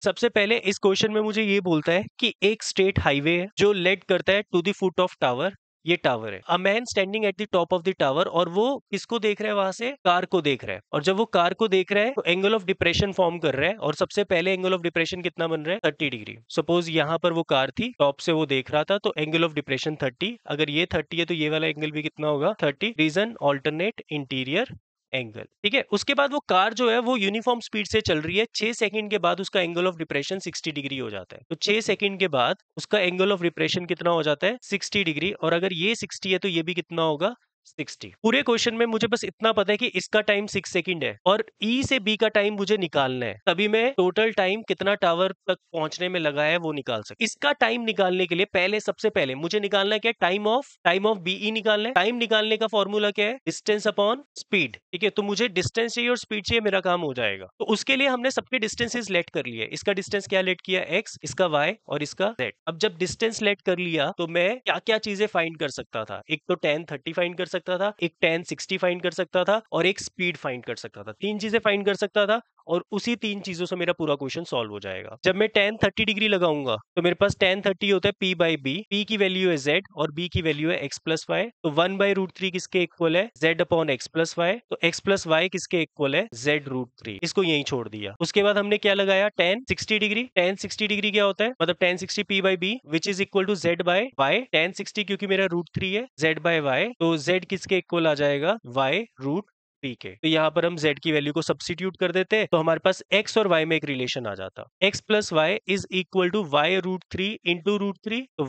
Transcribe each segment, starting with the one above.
सबसे पहले इस क्वेश्चन में मुझे ये बोलता है कि एक स्टेट हाईवे है जो लेड करता है to the foot of tower. ये टावर है। A man standing at the top of the tower, और वो किसको देख रहा है? वहां से कार को देख रहा है। और जब वो कार को देख रहा है तो एंगल ऑफ डिप्रेशन फॉर्म कर रहा है, और सबसे पहले एंगल ऑफ डिप्रेशन कितना बन रहा है? 30 डिग्री। सपोज यहाँ पर वो कार थी, टॉप से वो देख रहा था, तो एंगल ऑफ डिप्रेशन 30। अगर ये 30 है तो ये वाला एंगल भी कितना होगा? 30। Reason alternate interior angle. ठीक है, उसके बाद वो कार जो है वो यूनिफॉर्म स्पीड से चल रही है। 6 सेकंड के बाद उसका एंगल ऑफ डिप्रेशन 60 डिग्री हो जाता है। तो 6 सेकंड के बाद उसका एंगल ऑफ डिप्रेशन कितना हो जाता है? 60 डिग्री। और अगर ये 60 है तो ये भी कितना होगा? 60। पूरे क्वेश्चन में मुझे बस इतना पता है कि इसका टाइम 6 सेकंड है और ई से बी का टाइम मुझे निकालना है, तभी मैं टोटल टाइम कितना टावर तक पहुंचने में लगा है वो निकाल सकता। इसका टाइम निकालने के लिए पहले सबसे पहले मुझे निकालना है क्या? टाइम ऑफ बीई निकालना है। टाइम निकालने का फॉर्मूला क्या है? Distance upon speed. ठीक है, तो मुझे डिस्टेंस चाहिए और स्पीड चाहिए, मेरा काम हो जाएगा। तो उसके लिए हमने सबके डिस्टेंसेस लेट कर लिए। इसका डिस्टेंस क्या लेट किया? एक्स, इसका वाई और इसका जेड। अब जब डिस्टेंस लेट कर लिया तो मैं क्या क्या चीजें फाइंड कर सकता था? एक तो tan 30 फाइंड कर सकता था, एक tan 60 फाइंड कर सकता था, और एक स्पीड फाइंड कर सकता था। 3 चीजें फाइंड कर सकता था, और उसी 3 चीजों से मेरा पूरा क्वेश्चन सॉल्व हो जाएगा। जब मैं tan 30 डिग्री लगाऊंगा तो मेरे पास tan 30 होता है p बाई बी। p की वैल्यू है z और b की वैल्यू है x प्लस वाई। तो 1/√3 किसके इक्वल है? z upon x plus y. तो x प्लस वाई किसके इक्वल है? z√3। इसको यहीं छोड़ दिया। उसके बाद हमने क्या लगाया? tan 60 degree. tan 60 डिग्री क्या होता है? मतलब tan 60 p by B which is equal to z by y। tan 60 क्योंकि मेरा √3 है, z बाय y, तो z किसके इक्वल आ जाएगा? y√3 के। तो यहाँ पर हम z की वैल्यू को सब्स्टिट्यूट कर देते हैं, तो हमारे पास x और y में एक रिलेशन आ जाता। x plus y is equal to y√3 into √3। तो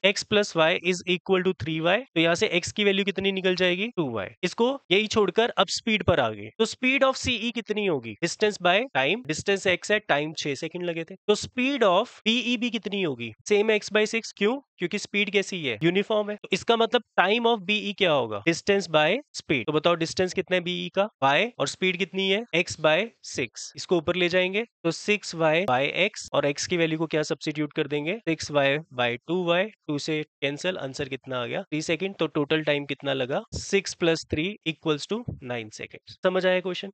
x plus y is equal to 3y। तो यहाँ से x की वैल्यू कितनी निकल जाएगी? 2y। इसको यही छोड़कर अब स्पीड पर आ गए, तो स्पीड ऑफ सीई कितनी होगी? Distance by time. Distance x है, टाइम 6 सेकंड लगे थे, तो स्पीड ऑफ बीई भी कितनी होगी? Same x/6। क्यों? क्योंकि स्पीड कैसी है? यूनिफॉर्म है। तो इसका मतलब टाइम ऑफ बीई क्या होगा? Distance by speed. तो बताओ डिस्टेंस कितना है बीई का? y, और स्पीड कितनी है? x/6। इसको ऊपर ले जाएंगे तो 6y/x, और x की वैल्यू को क्या सब्स्टिट्यूट कर देंगे? 6y/2y। 2 से कैंसिल, आंसर कितना आ गया? 3 सेकंड। तो टोटल टाइम कितना लगा? 6 + 3 = 9 सेकंड। समझ आया क्वेश्चन?